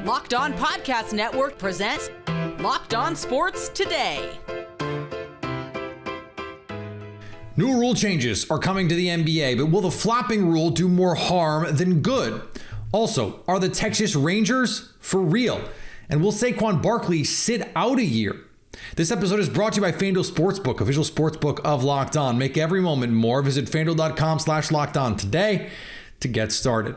Locked On Podcast Network presents Locked On Sports Today. New rule changes are coming to the NBA, but will the flopping rule do more harm than good? Also, are the Texas Rangers for real? And will Saquon Barkley sit out a year? This episode is brought to you by FanDuel Sportsbook, official sportsbook of Locked On. Make every moment more. Visit FanDuel.com/LockedOn today to get started.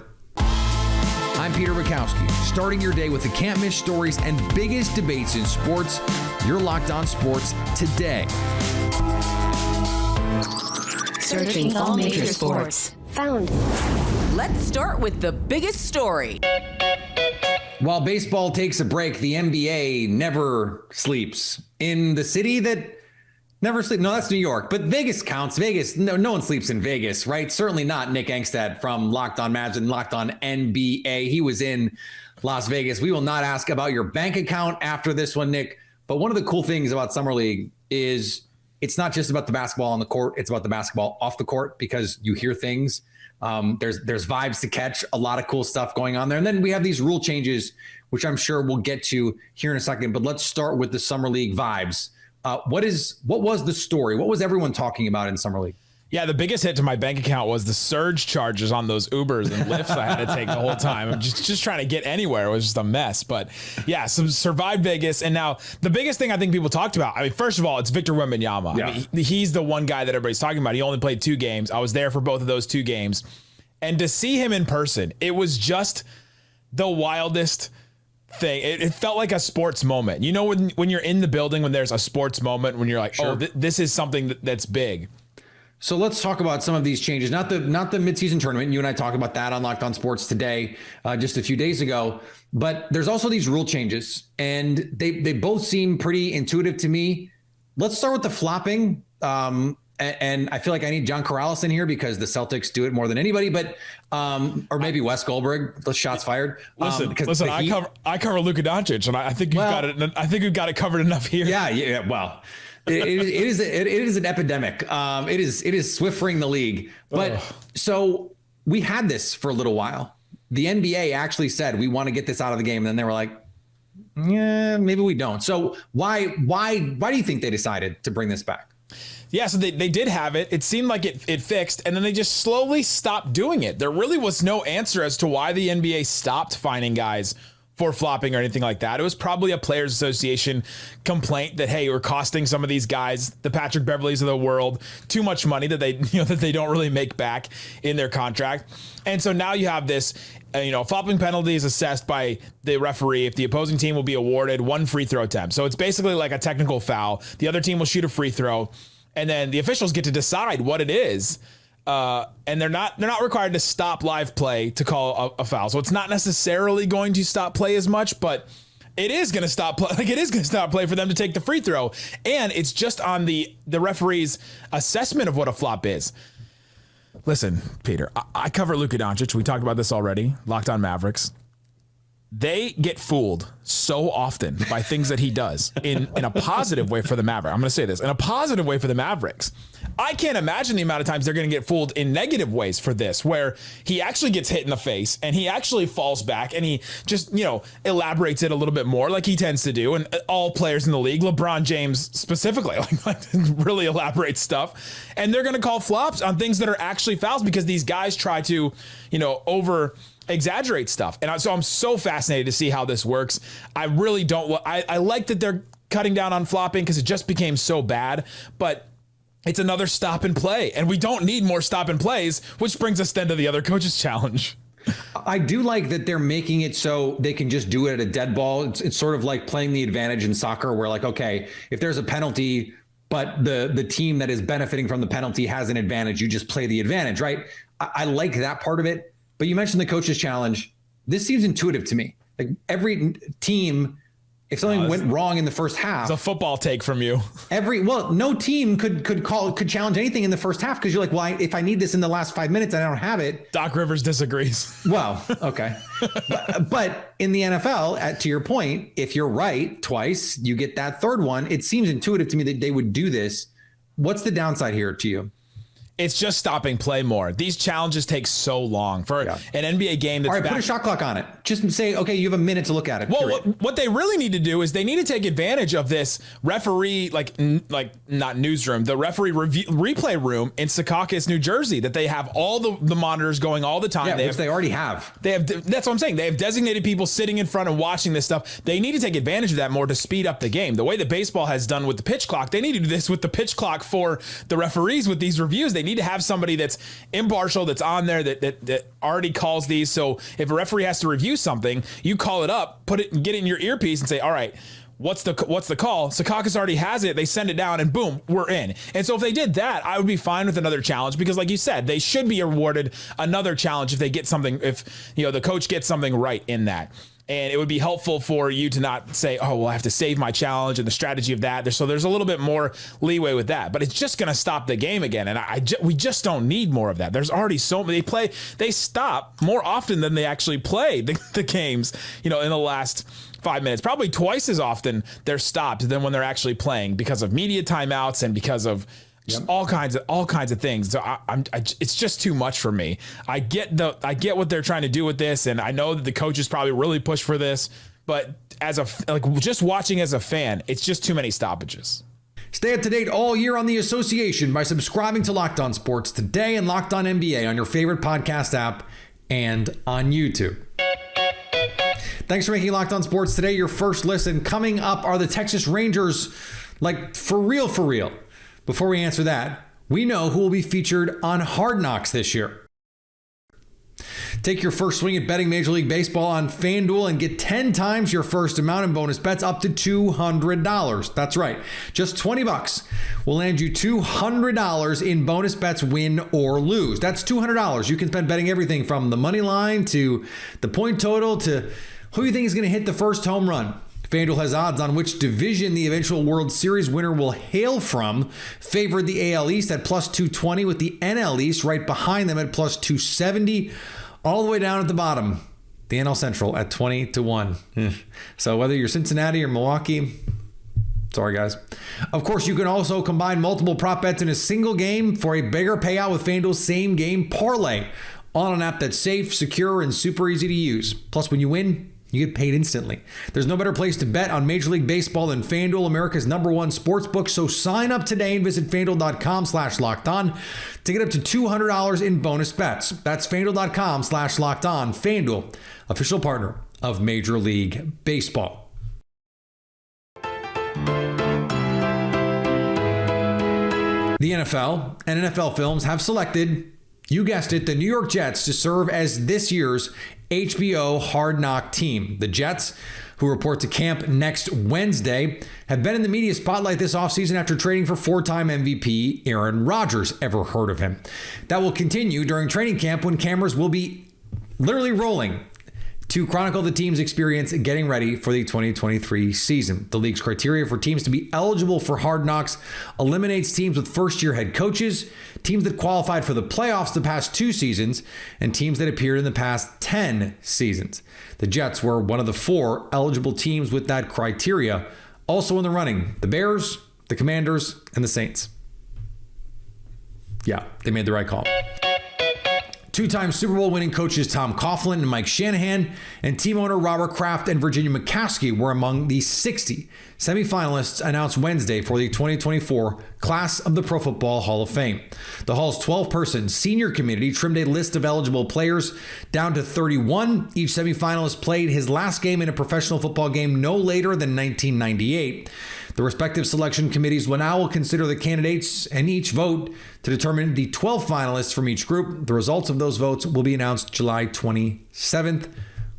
I'm Peter Bukowski, starting your day with the can't-miss stories and biggest debates in sports. You're Locked On Sports Today. Searching all major sports. Found. Let's start with the biggest story. While baseball takes a break, the NBA never sleeps. In the city that never sleeps. No, that's New York, but Vegas counts. Vegas, no one sleeps in Vegas, right? Certainly not Nick Angstad from Locked On Mavs and Locked On NBA. He was in Las Vegas. We will not ask about your bank account after this one, Nick. But one of the cool things about Summer League is it's not just about the basketball on the court. It's about the basketball off the court because you hear things. There's vibes to catch, a lot of cool stuff going on there. And then we have these rule changes, which I'm sure we'll get to here in a second. But let's start with the Summer League vibes. What was the story? What was everyone talking about in Summer League? Yeah, the biggest hit to my bank account was the surge charges on those Ubers and Lyfts I had to take the whole time. I'm just trying to get anywhere. It was just a mess. But yeah, survived Vegas. And now the biggest thing I think people talked about, I mean, first of all, it's Victor Wembanyama. Yeah. I mean, he's the one guy that everybody's talking about. He only played 2 games. I was there for both of those 2 games. And to see him in person, it was just the wildest thing. It felt like a sports moment. You know, when you're in the building, when there's a sports moment, when you're like, sure. This is something that's big. So let's talk about some of these changes. Not the midseason tournament. You and I talked about that on Locked On Sports Today just a few days ago. But there's also these rule changes, and they both seem pretty intuitive to me. Let's start with the flopping. And I feel like I need John Corrales in here because the Celtics do it more than anybody, but or maybe Wes Goldberg. The shots fired. Listen. I cover Luka Doncic, and I think you've got it. I think we've got it covered enough here. Yeah. Well, it is an epidemic. It is Swiffering the league. But so we had this for a little while. The NBA actually said we want to get this out of the game, and then they were like, yeah, maybe we don't. So why do you think they decided to bring this back? Yeah, so they did have it. It seemed like it fixed, and then they just slowly stopped doing it. There really was no answer as to why the NBA stopped fining guys for flopping or anything like that. It was probably a Players Association complaint that, hey, we're costing some of these guys, the Patrick Beverleys of the world, too much money that they don't really make back in their contract. And so now you have this, flopping penalty is assessed by the referee if the opposing team will be awarded 1 free throw attempt. So it's basically like a technical foul. The other team will shoot a free throw, and then the officials get to decide what it is. And they're not required to stop live play to call a foul. So it's not necessarily going to stop play as much, but it is going to stop play. Like, it is going to stop play for them to take the free throw. And it's just on the referee's assessment of what a flop is. Listen, Peter, I cover Luka Doncic. We talked about this already. Locked On Mavericks. They get fooled so often by things that he does in a positive way for the Mavericks. I'm going to say this, in a positive way for the Mavericks. I can't imagine the amount of times they're going to get fooled in negative ways for this, where he actually gets hit in the face and he actually falls back and he just, elaborates it a little bit more like he tends to do. And all players in the league, LeBron James specifically, like really elaborate stuff. And they're going to call flops on things that are actually fouls because these guys try to, over exaggerate stuff. And so I'm so fascinated to see how this works. I really don't. I like that they're cutting down on flopping because it just became so bad, but it's another stop and play, and we don't need more stop and plays, which brings us then to the other coach's challenge. I do like that they're making it so they can just do it at a dead ball. It's sort of like playing the advantage in soccer where, like, okay, if there's a penalty, but the team that is benefiting from the penalty has an advantage, you just play the advantage, right? I like that part of it. But you mentioned the coach's challenge. This seems intuitive to me. Like, every team, if something went wrong in the first half, it's a football take from you. No team could challenge anything in the first half because you're like, well, if I need this in the last 5 minutes, I don't have it. Doc Rivers disagrees. Well, okay, but in the NFL, to your point, if you're right twice, you get that third one. It seems intuitive to me that they would do this. What's the downside here to you? It's just stopping play more. These challenges take so long for an NBA game that's all right, put a shot clock on it. just say, okay, you have a minute to look at it. Well, what they really need to do is they need to take advantage of this referee, like not newsroom, the referee replay room in Secaucus, New Jersey, that they have all the monitors going all the time. Yeah, they already have. That's what I'm saying. They have designated people sitting in front and watching this stuff. They need to take advantage of that more to speed up the game. The way that baseball has done with the pitch clock, they need to do this with the pitch clock for the referees with these reviews. They need to have somebody that's impartial, that's on there, that already calls these. So if a referee has to review something, you call it up, get it in your earpiece and say, all right, what's the call? Secaucus already has it. They send it down and boom, we're in. And so if they did that, I would be fine with another challenge, because like you said, they should be awarded another challenge if they get something, if the coach gets something right in that. And it would be helpful for you to not say, oh, well, I have to save my challenge and the strategy of that. So there's a little bit more leeway with that, but it's just going to stop the game again. And we just don't need more of that. There's already so many. They stop more often than they actually play the games, in the last 5 minutes, probably twice as often they're stopped than when they're actually playing, because of media timeouts and because of just all kinds of things. So it's just too much for me. I get what they're trying to do with this, and I know that the coaches probably really push for this, but just watching as a fan, it's just too many stoppages. Stay up to date all year on the association by subscribing to Locked On Sports Today and Locked On NBA on your favorite podcast app and on YouTube. Thanks for making Locked On Sports Today your first listen. Coming up are the Texas Rangers, for real. Before we answer that, we know who will be featured on Hard Knocks this year. Take your first swing at betting Major League Baseball on FanDuel and get 10 times your first amount in bonus bets up to $200. That's right. Just $20 will land you $200 in bonus bets, win or lose. That's $200 you can spend betting everything from the money line to the point total to who you think is going to hit the first home run. FanDuel has odds on which division the eventual World Series winner will hail from. Favored the AL East at plus 220, with the NL East right behind them at plus 270. All the way down at the bottom, the NL Central at 20-1. So whether you're Cincinnati or Milwaukee, sorry guys. Of course, you can also combine multiple prop bets in a single game for a bigger payout with FanDuel's same game parlay on an app that's safe, secure, and super easy to use. Plus, when you win, you get paid instantly. There's no better place to bet on Major League Baseball than FanDuel, America's #1 sports book. So sign up today and visit FanDuel.com/lockedon to get up to $200 in bonus bets. That's FanDuel.com/lockedon. FanDuel, official partner of Major League Baseball. The NFL and NFL Films have selected, you guessed it, the New York Jets to serve as this year's HBO Hard Knock team. The Jets, who report to camp next Wednesday, have been in the media spotlight this offseason after trading for four-time MVP Aaron Rodgers. Ever heard of him? That will continue during training camp, when cameras will be literally rolling to chronicle the team's experience getting ready for the 2023 season. The league's criteria for teams to be eligible for Hard Knocks eliminates teams with first-year head coaches, teams that qualified for the playoffs the past 2 seasons, and teams that appeared in the past 10 seasons. The Jets were one of the 4 eligible teams with that criteria. Also in the running, the Bears, the Commanders, and the Saints. Yeah, they made the right call. 2-time Super Bowl winning coaches Tom Coughlin and Mike Shanahan and team owner Robert Kraft and Virginia McCaskey were among the 60 semifinalists announced Wednesday for the 2024 class of the Pro Football Hall of Fame. The Hall's 12-person senior committee trimmed a list of eligible players down to 31. Each semifinalist played his last game in a professional football game no later than 1998. The respective selection committees will now consider the candidates and each vote to determine the 12 finalists from each group. The results of those votes will be announced July 27th.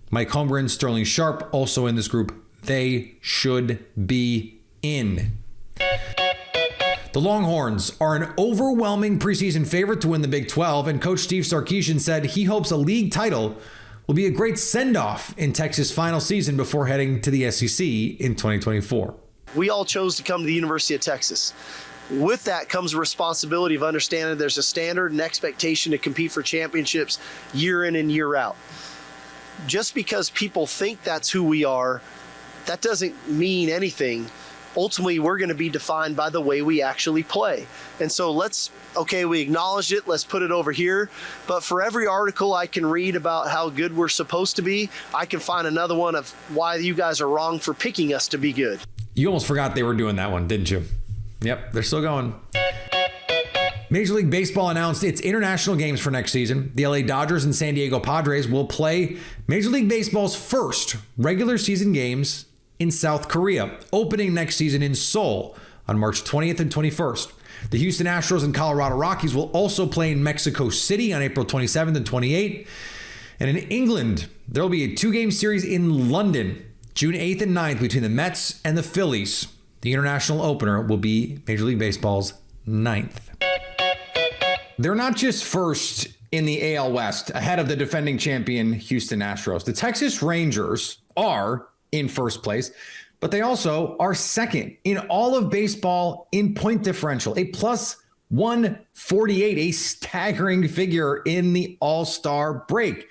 Mike Holmgren, Sterling Sharp, also in this group. They should be in. The Longhorns are an overwhelming preseason favorite to win the Big 12, and Coach Steve Sarkisian said he hopes a league title will be a great send-off in Texas' final season before heading to the SEC in 2024. We all chose to come to the University of Texas. With that comes a responsibility of understanding there's a standard and expectation to compete for championships year in and year out. Just because people think that's who we are, that doesn't mean anything ultimately we're going to be defined by the way we actually play. And so we acknowledged it, let's put it over here. But for every article I can read about how good we're supposed to be, I can find another one of why you guys are wrong for picking us to be good. You almost forgot they were doing that one, didn't you? Yep, they're still going. Major League Baseball announced its international games for next season. The LA Dodgers and San Diego Padres will play Major League Baseball's first regular season games in South Korea, opening next season in Seoul on March 20th and 21st. The Houston Astros and Colorado Rockies will also play in Mexico City on April 27th and 28th. And in England, there will be a 2-game series in London, June 8th and 9th, between the Mets and the Phillies. The international opener will be Major League Baseball's 9th. They're not just first in the AL West, ahead of the defending champion Houston Astros. The Texas Rangers are in first place, but they also are second in all of baseball in point differential, a plus 148, a staggering figure in the All-Star break.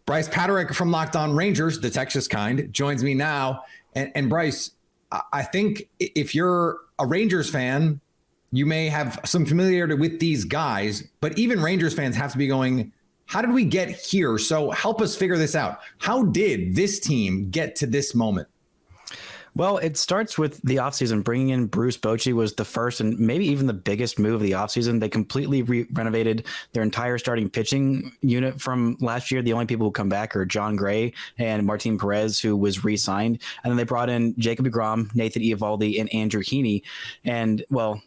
Bryce Paterick from Locked On Rangers, the Texas kind, joins me now. And Bryce, I think if you're a Rangers fan, you may have some familiarity with these guys, but even Rangers fans have to be going, how did we get here? So help us figure this out. How did this team get to this moment? Well, it starts with the offseason. Bringing in Bruce Bochy was the first and maybe even the biggest move of the offseason. They completely renovated their entire starting pitching unit from last year. The only people who come back are John Gray and Martin Perez, who was re-signed. And then they brought in Jacob deGrom, Nathan Eovaldi, and Andrew Heaney. And, well,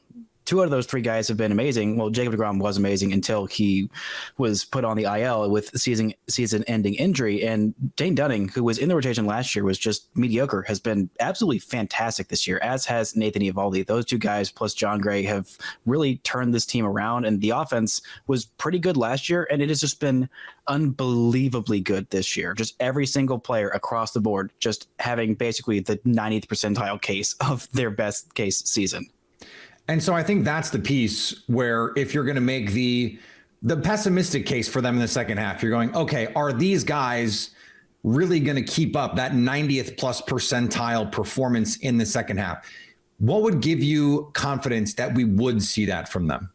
2 out of those 3 guys have been amazing. Well, Jacob deGrom was amazing until he was put on the IL with season-ending injury. And Dane Dunning, who was in the rotation last year, was just mediocre, has been absolutely fantastic this year, as has Nathan Eovaldi. Those 2 guys plus John Gray have really turned this team around. And the offense was pretty good last year, and it has just been unbelievably good this year. Just every single player across the board just having basically the 90th percentile case of their best case season. And so I think that's the piece where if you're going to make the pessimistic case for them in the second half, you're going, okay, are these guys really going to keep up that 90th plus percentile performance in the second half? What would give you confidence that we would see that from them?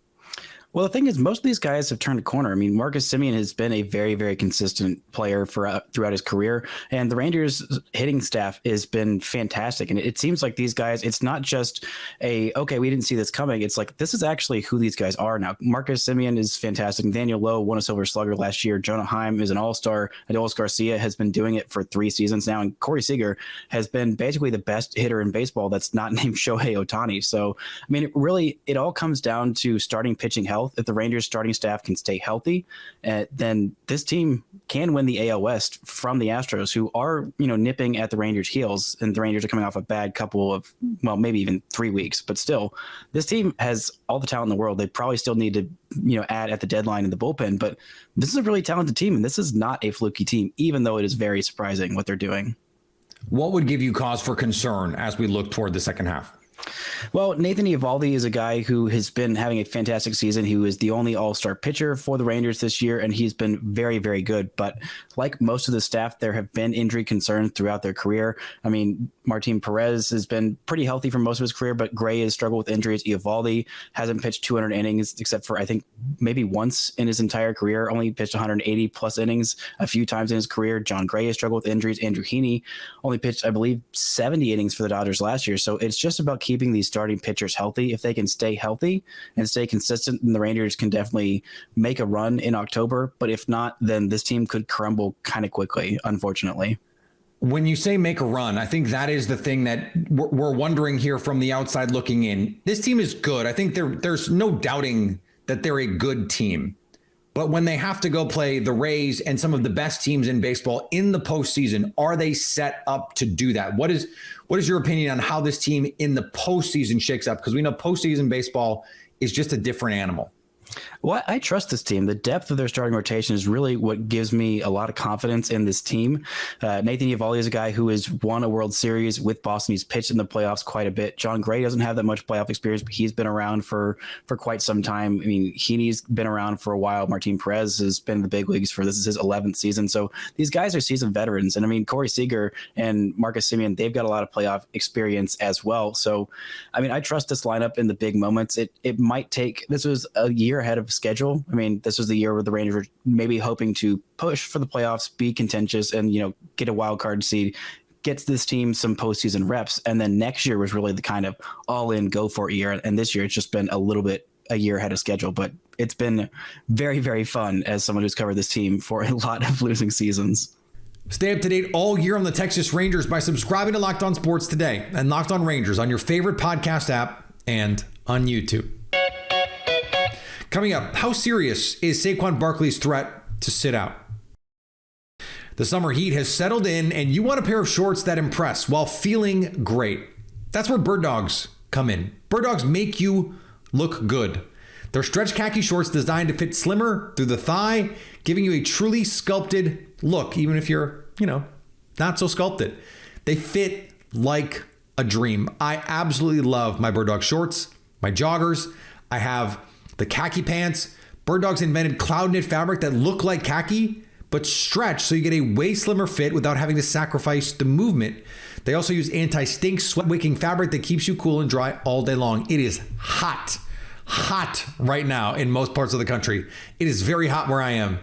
Well, the thing is, most of these guys have turned a corner. I mean, Marcus Semien has been a very, very consistent player throughout his career, and the Rangers hitting staff has been fantastic. And it seems like these guys, it's not just okay, we didn't see this coming. It's like, this is actually who these guys are now. Marcus Semien is fantastic. Daniel Lowe won a Silver Slugger last year. Jonah Heim is an all-star. Adolis Garcia has been doing it for 3 seasons now. And Corey Seager has been basically the best hitter in baseball that's not named Shohei Ohtani. So, I mean, it all comes down to starting pitching health. If the Rangers starting staff can stay healthy, then this team can win the AL West from the Astros, who are, nipping at the Rangers' heels, and the Rangers are coming off a bad couple of, well, maybe even 3 weeks, but still, this team has all the talent in the world. They probably still need to, add at the deadline in the bullpen, but this is a really talented team, and this is not a fluky team, even though it is very surprising what they're doing. What would give you cause for concern as we look toward the second half? Well, Nathan Eovaldi is a guy who has been having a fantastic season. He was the only all-star pitcher for the Rangers this year, and he's been very, very good. But like most of the staff, there have been injury concerns throughout their career. I mean, Martin Perez has been pretty healthy for most of his career, but Gray has struggled with injuries. Eovaldi hasn't pitched 200 innings except for, I think, maybe once in his entire career. Only pitched 180 plus innings a few times in his career. John Gray has struggled with injuries. Andrew Heaney only pitched, I believe, 70 innings for the Dodgers last year. So it's just about keeping these starting pitchers healthy. If they can stay healthy and stay consistent, then the Rangers can definitely make a run in October. But if not, then this team could crumble kind of quickly, unfortunately. When you say make a run, I think that is the thing that we're wondering here from the outside looking in. This team is good. I think there's no doubting that they're a good team. But when they have to go play the Rays and some of the best teams in baseball in the postseason, are they set up to do that? What is your opinion on how this team in the postseason shakes up? Because we know postseason baseball is just a different animal. Well, I trust this team. The depth of their starting rotation is really what gives me a lot of confidence in this team. Nathan Eovaldi is a guy who has won a World Series with Boston. He's pitched in the playoffs quite a bit. John Gray doesn't have that much playoff experience, but he's been around for quite some time. I mean, Heaney's been around for a while. Martin Perez has been in the big leagues this is his 11th season. So these guys are seasoned veterans. And I mean, Corey Seager and Marcus Semien, they've got a lot of playoff experience as well. So, I mean, I trust this lineup in the big moments. It might take, this was a year ahead of schedule. I mean, this was the year where the Rangers were maybe hoping to push for the playoffs, be contentious, and, get a wild card seed, gets this team some postseason reps. And then next year was really the kind of all in go for it year. And this year it's just been a year ahead of schedule, but it's been very, very fun as someone who's covered this team for a lot of losing seasons. Stay up to date all year on the Texas Rangers by subscribing to Locked On Sports today and Locked On Rangers on your favorite podcast app and on YouTube. Coming up, how serious is Saquon Barkley's threat to sit out? The summer heat has settled in, and you want a pair of shorts that impress while feeling great. That's where Birddogs come in. Birddogs make you look good. They're stretch khaki shorts designed to fit slimmer through the thigh, giving you a truly sculpted look, even if you're, not so sculpted. They fit like a dream. I absolutely love my Birddog shorts, my joggers. I have the khaki pants. Birddogs invented cloud knit fabric that look like khaki, but stretch so you get a way slimmer fit without having to sacrifice the movement. They also use anti-stink, sweat-wicking fabric that keeps you cool and dry all day long. It is hot right now in most parts of the country. It is very hot where I am.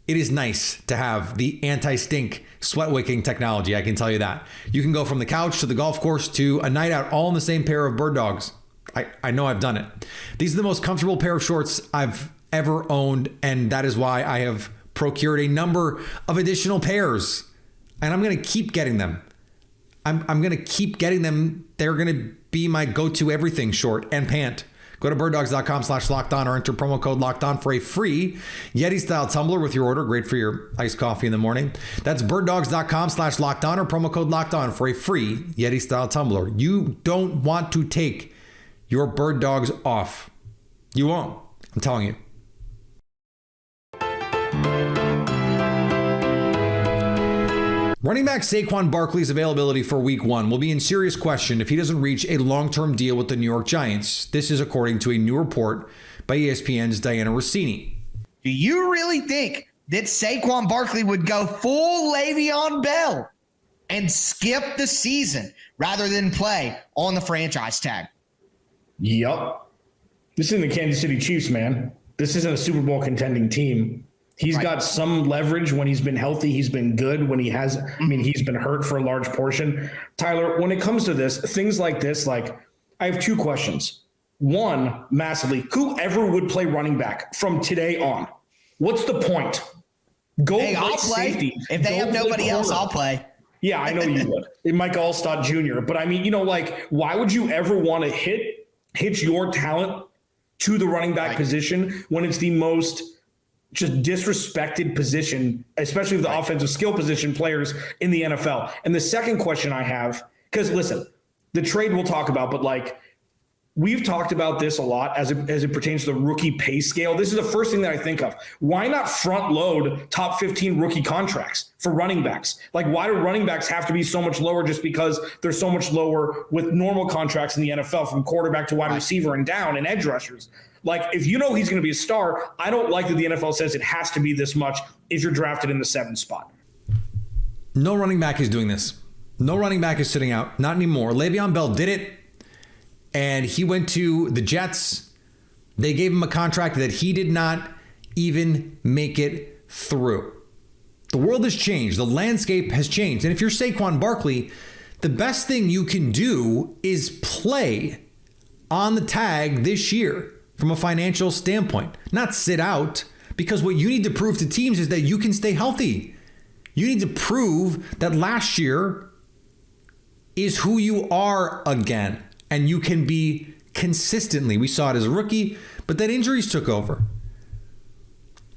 It is nice to have the anti-stink sweat-wicking technology, I can tell you that. You can go from the couch to the golf course to a night out all in the same pair of Birddogs. I know I've done it. These are the most comfortable pair of shorts I've ever owned, and that is why I have procured a number of additional pairs, and I'm going to keep getting them. I'm going to keep getting them. They're going to be my go-to everything short and pant. Go to birddogs.com/lockedon or enter promo code LOCKEDON for a free Yeti-style tumbler with your order. Great for your iced coffee in the morning. That's birddogs.com/lockedon or promo code LOCKEDON for a free Yeti-style tumbler. You don't want to take your Birddogs off. You won't. I'm telling you. Running back Saquon Barkley's availability for week 1 will be in serious question if he doesn't reach a long-term deal with the New York Giants. This is according to a new report by ESPN's Diana Rossini. Do you really think that Saquon Barkley would go full Le'Veon Bell and skip the season rather than play on the franchise tag? Yup. This isn't the Kansas City Chiefs, man. This isn't a Super Bowl contending team. He's got some leverage when he's been healthy. He's been good when he has. I mean, he's been hurt for a large portion. Tyler, when it comes to this, things like this, I have 2 questions. One, massively, whoever would play running back from today on, what's the point? I'll play. Safety. If they have nobody else, I'll play. Yeah, I know you would. Mike Allstott Jr. But I mean, why would you ever want to hitch your talent to the running back position when it's the most just disrespected position, especially with the offensive skill position players in the NFL? And the second question I have, because listen, the trade we'll talk about, but we've talked about this a lot as it pertains to the rookie pay scale. This is the first thing that I think of. Why not front load top 15 rookie contracts for running backs? Why do running backs have to be so much lower just because they're so much lower with normal contracts in the NFL from quarterback to wide receiver and down and edge rushers? If you know he's going to be a star, I don't like that the NFL says it has to be this much if you're drafted in the 7th spot. No running back is doing this. No running back is sitting out. Not anymore. Le'Veon Bell did it, and he went to the Jets. They gave him a contract that he did not even make it through. The world has changed. The landscape has changed. And if you're Saquon Barkley, the best thing you can do is play on the tag this year. From a financial standpoint, not sit out, because what you need to prove to teams is that you can stay healthy. You need to prove that last year is who you are again, and you can be consistently. We saw it as a rookie, but then injuries took over.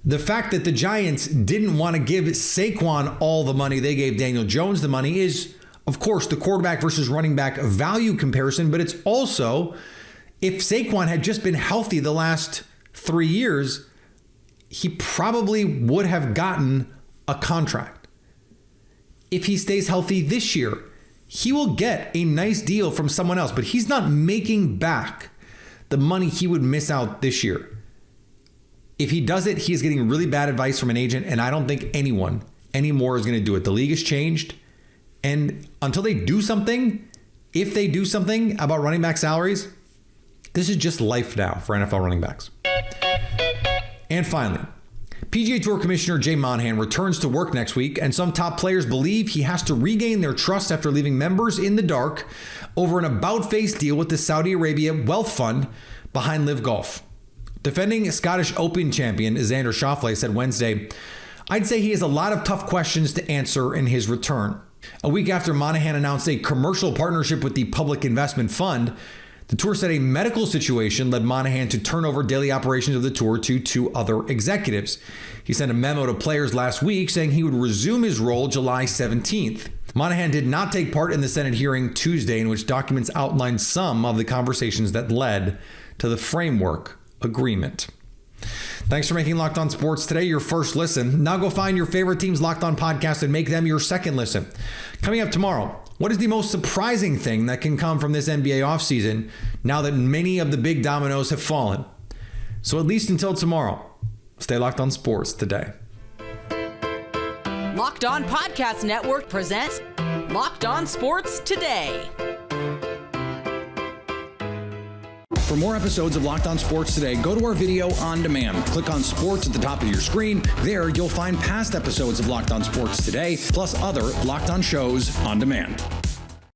The fact that the Giants didn't want to give Saquon all the money they gave Daniel Jones the money is, of course, the quarterback versus running back value comparison, but it's also, if Saquon had just been healthy the last 3 years, he probably would have gotten a contract. If he stays healthy this year, he will get a nice deal from someone else, but he's not making back the money he would miss out this year. If he does it, he's getting really bad advice from an agent, and I don't think anyone anymore is going to do it. The league has changed, and until they do something, if they do something about running back salaries, this is just life now for NFL running backs. And finally, PGA Tour Commissioner Jay Monahan returns to work next week, and some top players believe he has to regain their trust after leaving members in the dark over an about-face deal with the Saudi Arabia Wealth Fund behind Live Golf. Defending Scottish Open champion Xander Schauffele said Wednesday, "I'd say he has a lot of tough questions to answer in his return." A week after Monahan announced a commercial partnership with the Public Investment Fund, the tour said a medical situation led Monahan to turn over daily operations of the tour to 2 other executives. He sent a memo to players last week saying he would resume his role July 17th. Monahan did not take part in the Senate hearing Tuesday, in which documents outlined some of the conversations that led to the framework agreement. Thanks for making Locked On Sports today your first listen. Now go find your favorite team's Locked On podcast and make them your second listen. Coming up tomorrow, what is the most surprising thing that can come from this NBA offseason now that many of the big dominoes have fallen? So at least until tomorrow, stay Locked On Sports today. Locked On Podcast Network presents Locked On Sports Today. For more episodes of Locked On Sports Today, go to our video on demand. Click on Sports at the top of your screen. There, you'll find past episodes of Locked On Sports Today, plus other Locked On shows on demand.